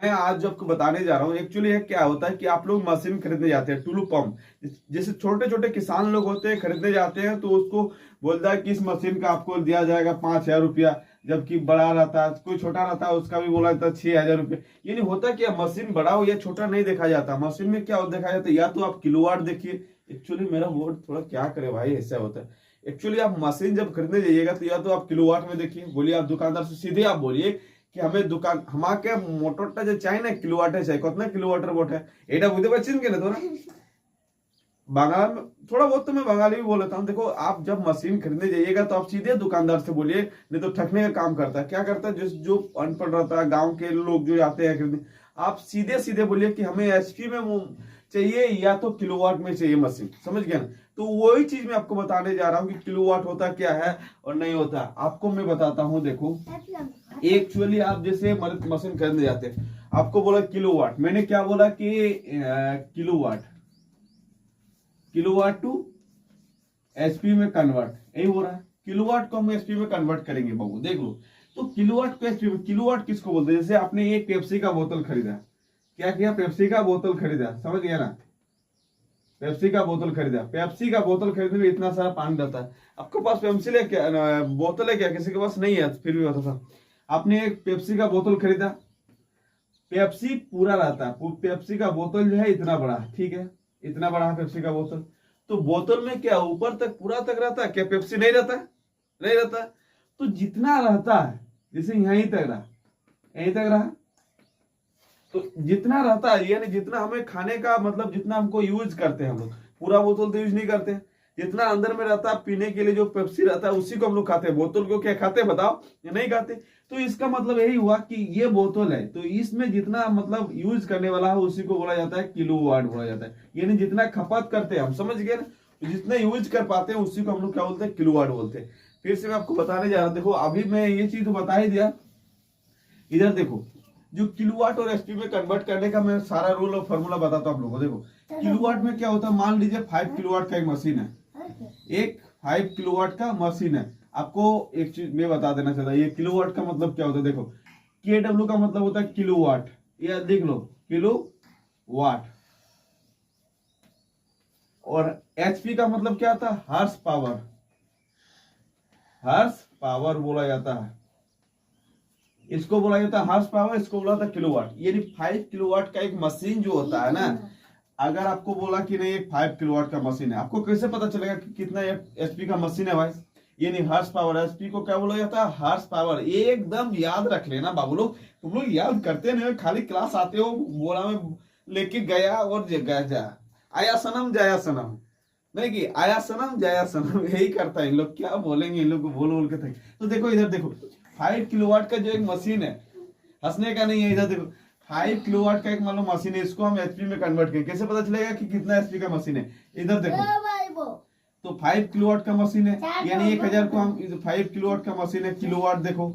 मैं आज जो आपको बताने जा रहा हूँ एक्चुअली क्या होता है कि आप लोग मशीन खरीदने जाते हैं टुलू पंप। जैसे छोटे छोटे किसान लोग होते हैं खरीदने जाते हैं तो उसको बोलता है कि इस मशीन का आपको दिया जाएगा 5,000 रुपया, जबकि बड़ा रहता है कोई छोटा रहता है उसका भी बोला जाता है 6,000 रुपया। ये नहीं होता कि मशीन बड़ा हो या छोटा नहीं देखा जाता, मशीन में क्या देखा जाता है या तो आप किलोवाट देखिए। एक्चुअली मेरा बोर्ड थोड़ा क्या करे भाई, ऐसा होता है। एक्चुअली आप मशीन जब खरीदने जाइएगा तो या तो आप किलोवाट में देखिए, बोलिए आप दुकानदार से सीधे आप बोलिए कि हमें दुकान हमारे मोटरটা যে চাই না কিলোওয়াটে চাই, কত না কিলোওয়াটের বটে এটা বুঝতে পারছেন কেন তোরা बांग्ला में। थोड़ा बहुत तो मैं बंगाली भी बोल लेता हूँ। देखो आप जब मशीन खरीदने जाइएगा तो आप सीधे दुकानदार से बोलिए, नहीं तो ठगने का काम करता है। क्या करता है जो अनपढ़ रहता है गांव के लोग जो आते हैं खरीदने, आप सीधे सीधे बोलिए कि हमें एचपी में चाहिए या तो किलोवाट में चाहिए मशीन, समझ गया ना। तो वही चीज मैं आपको बताने जा रहा हूँ कि किलोवाट होता क्या है और नहीं होता। आपको मैं बताता हूँ। देखो एक्चुअली आप जैसे मशीन खरीदने जाते हैं, आपको बोला किलोवाट, मैंने क्या बोला कि किलोवाट किलोवाट टू एचपी में कन्वर्ट, यही हो रहा है। किलोवाट को हम एचपी में कन्वर्ट करेंगे बाबू, देख लो। तो किलोवाट को एचपी में, किलोवाट किसको बोलते हैं? जैसे आपने एक पेप्सी का बोतल खरीदा, क्या किया? पेप्सी का बोतल खरीदा, समझ गया ना। पेप्सी का बोतल खरीदा, पेप्सी का बोतल खरीदने में इतना सारा पानी रहता है। आपके पास पेप्सी है क्या, बोतल है क्या? किसी के पास नहीं है, फिर भी बता था। आपने एक पेप्सी का बोतल खरीदा, पेप्सी पूरा रहता है, पेप्सी का बोतल जो है इतना बड़ा, ठीक है, इतना बड़ा है पेप्सी का बोतल। तो बोतल में क्या ऊपर तक पूरा तक रहता है क्या? पेप्सी नहीं रहता है, नहीं रहता है। तो जितना रहता है, जैसे यहीं तक रहा, यहीं तक रहा, तो जितना रहता है यानी जितना हमें खाने का मतलब जितना हमको यूज करते हैं हम लोग, पूरा बोतल तो यूज नहीं करते हैं। जितना अंदर में रहता है पीने के लिए जो पेप्सी रहता है उसी को हम लोग खाते हैं। बोतल को क्या खाते हैं बताओ? ये नहीं खाते। तो इसका मतलब यही हुआ कि ये बोतल है तो इसमें जितना मतलब यूज करने वाला है उसी को बोला जाता है किलोवाट बोला जाता है। यानी जितना खपत करते हैं हम, समझ गए ना। तो जितना यूज कर पाते हैं उसी को हम लोग क्या बोलते हैं? किलोवाट बोलते हैं। फिर से मैं आपको बताने जा रहा हूँ। देखो अभी मैं ये चीज तो बता ही दिया। इधर देखो जो किलोवाट और एचपी में कन्वर्ट करने का मैं सारा रूल और फॉर्मूला बताता हूँ आप लोगों को। देखो किलोवाट में क्या होता है, मान लीजिए 5 किलोवाट का एक मशीन है, एक 5 किलोवाट का मशीन है। आपको एक चीज मैं बता देना चाहता हूँ, ये किलोवाट का मतलब क्या होता है। देखो KW का मतलब होता है किलोवाट, ये देख लो किलोवाट। और एचपी का मतलब क्या आता है? हॉर्स पावर, हॉर्स पावर बोला जाता है। इसको बोला जाता है हॉर्स पावर, इसको बोला जाता है किलोवाट। यानी 5 किलोवाट का एक मशीन जो होता है ना, अगर आपको बोला कि नहीं एक 5 किलोवाट का मशीन है, आपको कैसे पता चलेगा कि कितना एचपी का मशीन है भाई? ये नहीं हॉर्स पावर, एचपी को क्या बोला जाता है? Horse power. एकदम याद रख लेना बाबू लोग, तुम लोग याद करते नहीं, खाली क्लास आते हो बोला में लेके गया और गया जा, आया सनम जाया सनम, नहीं कि आया सनम जाया सनम, यही करता है इन लोग। क्या बोलेंगे इन लोग को बोल बोल के थे। तो देखो इधर देखो 5 किलोवाट का जो एक मशीन है, हंसने का नहीं है, इधर देखो 5 किलोवाट का एक मान लो मशीन है, इसको हम एचपी में कन्वर्ट करें, कैसे पता चलेगा कि कितना एचपी का मशीन है? इधर देखो तो 5 किलोवाट का मशीन है, यानी 1000 को हम 5 किलोवाट का मशीन है, किलोवाट देखो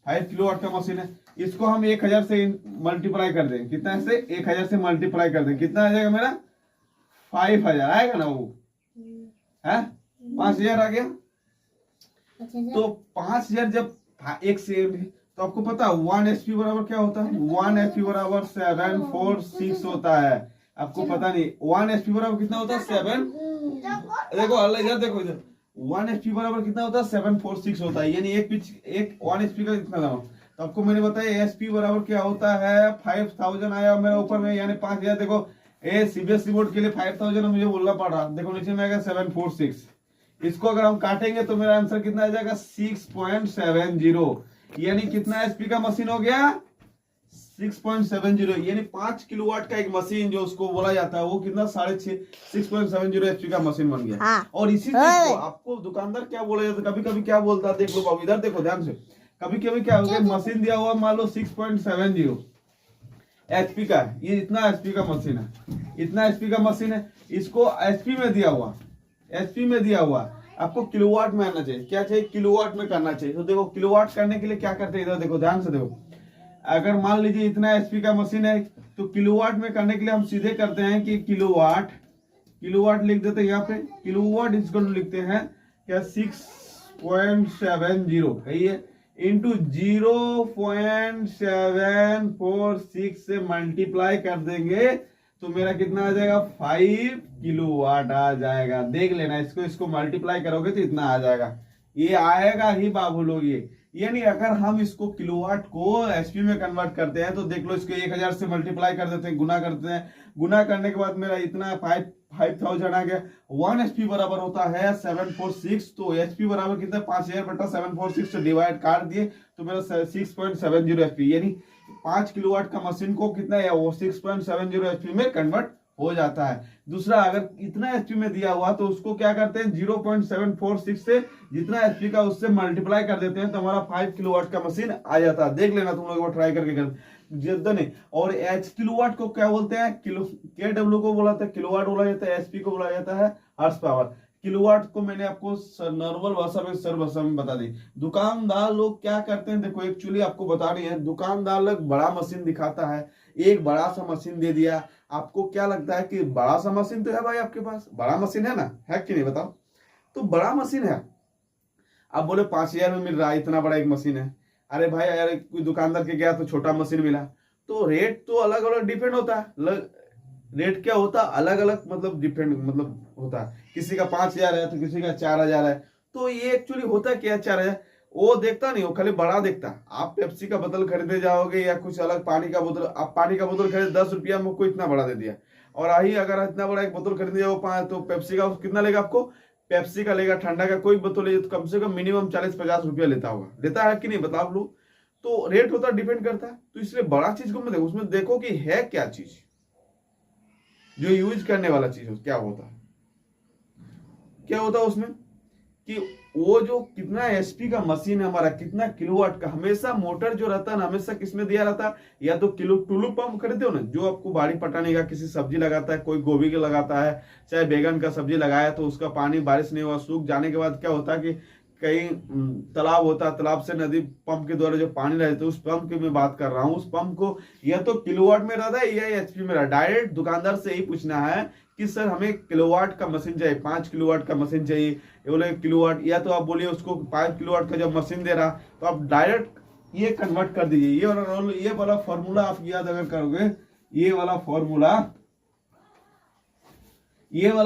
5 किलोवाट का मशीन है, इसको हम 1000 से मल्टीप्लाई कर दें। कितना से? 1000 से मल्टीप्लाई कर दें, कितना आ जाएगा मेरा? 5000 आएगा ना वो है, 5000 आ गया। तो 5000 जब एक से, तो आपको पता 1 एचपी बराबर क्या होता है? 1 एचपी बराबर 746 होता है। आपको पता नहीं 1 एचपी बराबर कितना होता है? 7, देखो अल्लाह इधर देखो, इधर 1 एचपी बराबर कितना होता है? 746 होता है। यानी एक 1 एचपी का कितना दाम? तो आपको मैंने बताया एचपी बराबर क्या होता है? 5000 आया मेरा ऊपर में, यानी 5000। देखो ए सीबीएसई बोर्ड के लिए 5000 मुझे बोलना पड़ रहा, देखो नीचे में आएगा 746। इसको अगर हम काटेंगे तो मेरा आंसर कितना आ जाएगा? 6.70। यानी कितना एचपी का मशीन हो गया? 6.70। यानी 5 किलोवाट का एक मशीन जो उसको बोला जाता है वो कितना? 6.70 एचपी का मशीन बन गया। हाँ। और इसी चीज को आपको दुकानदार क्या बोला जाता है? कभी कभी क्या बोलता है, देख लो बाबू इधर देखो ध्यान से। कभी कभी क्या होगा, मशीन दिया हुआ मान लो 6.70 एचपी का, ये इतना एचपी का मशीन है, इतना एचपी का मशीन है, इसको एचपी में दिया हुआ, एचपी में दिया हुआ। आपको किलोवाट में आना चाहिए, क्या चाहिए? किलोवाट में करना चाहिए। तो देखो किलोवाट करने के लिए क्या करते हैं, इधर देखो ध्यान से देखो। अगर मान लीजिए इतना एचपी का मशीन है तो किलोवाट में करने के लिए हम सीधे करते हैं कि किलोवाट, किलोवाट लिख देते हैं यहाँ पे, किलोवाट इसको लिखते हैं क्या? 6.70 है। इंटू 0.746 से मल्टीप्लाई कर देंगे तो मेरा कितना आ जाएगा 5 किलोवाट आ जाएगा। देख लेना इसको, इसको मल्टीप्लाई करोगे तो इतना आ जाएगा, ये आएगा ही बाबू लोग। ये यानी अगर हम इसको किलोवाट को एचपी में कन्वर्ट करते हैं तो देख लो, इसको 1000 से मल्टीप्लाई कर देते हैं, गुना करते हैं, गुना करने के बाद मेरा इतना 5000 आ गया। 1 एचपी बराबर होता है 746, तो एचपी बराबर कितना 5000 बटा 746 से डिवाइड काट दिए तो मेरा 6.70 एचपी, यानी 5 किलोवाट का मशीन को कितना है वो 6.70 एचपी में कन्वर्ट हो जाता है। दूसरा, अगर इतना एचपी में दिया हुआ तो उसको क्या करते हैं 0.746 से जितना एचपी का उससे मल्टीप्लाई कर देते हैं तो हमारा 5 किलोवाट का मशीन आ जाता है। देख लेना तुम लोग ट्राई करके कर जितना नहीं। और एच किलोवाट को क्या बोलते हैं, किलो के डब्ल्यू को बोला जाता है किलोवाट बोला जाता है, एचपी को बोला जाता है हॉर्स पावर। किलोवाट को मैंने आपको नॉर्मल भाषा में सरल भाषा में बता दी। दुकानदार लोग क्या करते हैं, देखो एक्चुअली आपको बतानी है, दुकानदार लोग बड़ा मशीन दिखाता है, एक बड़ा सा मशीन दे दिया। आपको क्या लगता है कि बड़ा सा मशीन तो है भाई आपके पास, बड़ा मशीन है ना, है कि नहीं बताओ। तो बड़ा मशीन है, आप बोले 5000 में मिल रहा है, इतना बड़ा एक मशीन है। अरे भाई यार कोई दुकानदार के गया तो छोटा मशीन मिला, तो रेट तो अलग अलग डिपेंड होता है। रेट क्या होता है अलग अलग, मतलब डिपेंड मतलब होता है, किसी का 5000 है तो किसी का 4000 है। तो ये एक्चुअली होता क्या 4000 वो देखता नहीं, वो खाली बड़ा देखता। आप पेप्सी का बोतल खरीदे जाओगे या कुछ अलग पानी का बोतल, आप पानी का बोतल खरीदे 10 रुपया में आपको इतना बड़ा दे दिया, और आही अगर इतना बड़ा एक बोतल खरीदे जाओ तो पेप्सी का कितना लेगा आपको, पेप्सी का लेगा, ठंडा का कोई बोतल ले तो कम से कम मिनिमम 40-50 रुपया लेता होगा, लेता है कि नहीं बताओ लोग। तो रेट होता डिपेंड करता है। तो इसलिए बड़ा चीज को मत देखो, उसमें देखो कि है क्या चीज, जो यूज करने वाला चीज हो क्या होता है, क्या होता है उसमें कि वो जो कितना एचपी का मशीन है हमारा, कितना किलोवाट का। हमेशा मोटर जो रहता है ना, हमेशा किसमें दिया रहता है, या तो किलो टुलू पंप खरीदते हो ना, जो आपको बाड़ी पटाने का, किसी सब्जी लगाता है, कोई गोभी का लगाता है, चाहे बैगन का सब्जी लगाया तो उसका पानी बारिश नहीं हुआ, सूख जाने के बाद क्या होता है कि कहीं तालाब होता है, तालाब से नदी पंप के द्वारा जो पानी रहता है, उस पंप की मैं बात कर रहा हूँ। उस पंप को या तो किलोवाट में रहता है या एचपी में रहता है। डायरेक्ट दुकानदार से ही पूछना है कि सर हमें किलोवाट का मशीन चाहिए, 5 किलोवाट का मशीन चाहिए, ये बोले किलोवाट, या तो आप बोलिए उसको 5 किलोवाट का जब मशीन दे रहा तो आप डायरेक्ट ये कन्वर्ट कर दीजिए। ये वाला फॉर्मूला आप याद अगर करोगे, ये वाला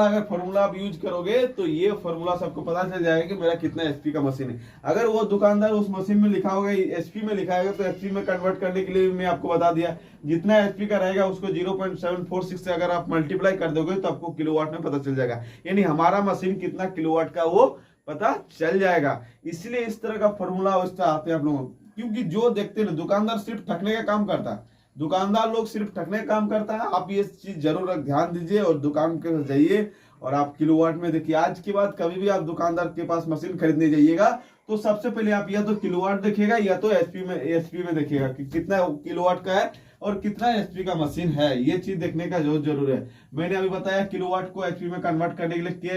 अगर फॉर्मूला आप यूज करोगे तो ये फॉर्मूला सबको पता चल जाएगा कि मेरा कितना एचपी का मशीन है। अगर वो दुकानदार उस मशीन में लिखा होगा एचपी में लिखा है तो एचपी में कन्वर्ट करने के लिए मैं आपको बता दिया, जितना एचपी का रहेगा उसको 0.746 से अगर आप मल्टीप्लाई कर दोगे तो आपको किलोवाट में पता चल जाएगा, यानी हमारा मशीन कितना किलोवाट का वो पता चल जाएगा। इसलिए इस तरह का फॉर्मूला आते हैं आप लोगों, क्योंकि जो देखते हैं दुकानदार सिर्फ ठगने का काम करता है, दुकानदार लोग सिर्फ ठगने का काम करता है। आप ये चीज जरूर ध्यान दीजिए और दुकान के जाइए और आप किलोवाट में देखिए। आज के बाद कभी भी आप दुकानदार के पास मशीन खरीदने जाइएगा तो सबसे पहले आप या तो किलोवाट देखिएगा या तो एचपी में देखिएगा कि कितना किलोवाट का है और कितना एचपी का मशीन है। ये चीज देखने का जो जरूर है। मैंने अभी बताया किलोवाट को एचपी में कन्वर्ट करने के लिए के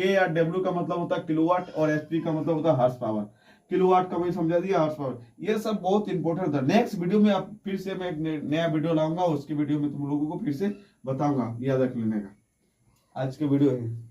या डब्ल्यू का मतलब होता है किलोवाट और एचपी का मतलब होता है हॉर्स पावर। किलोवाट का मैं समझा दिया, हॉर्स पावर, ये सब बहुत इंपॉर्टेंट था। नेक्स्ट वीडियो में आप फिर से मैं एक नया वीडियो लाऊंगा, उसकी वीडियो में तुम लोगों को फिर से बताऊंगा, याद रख लेने का। आज के वीडियो है।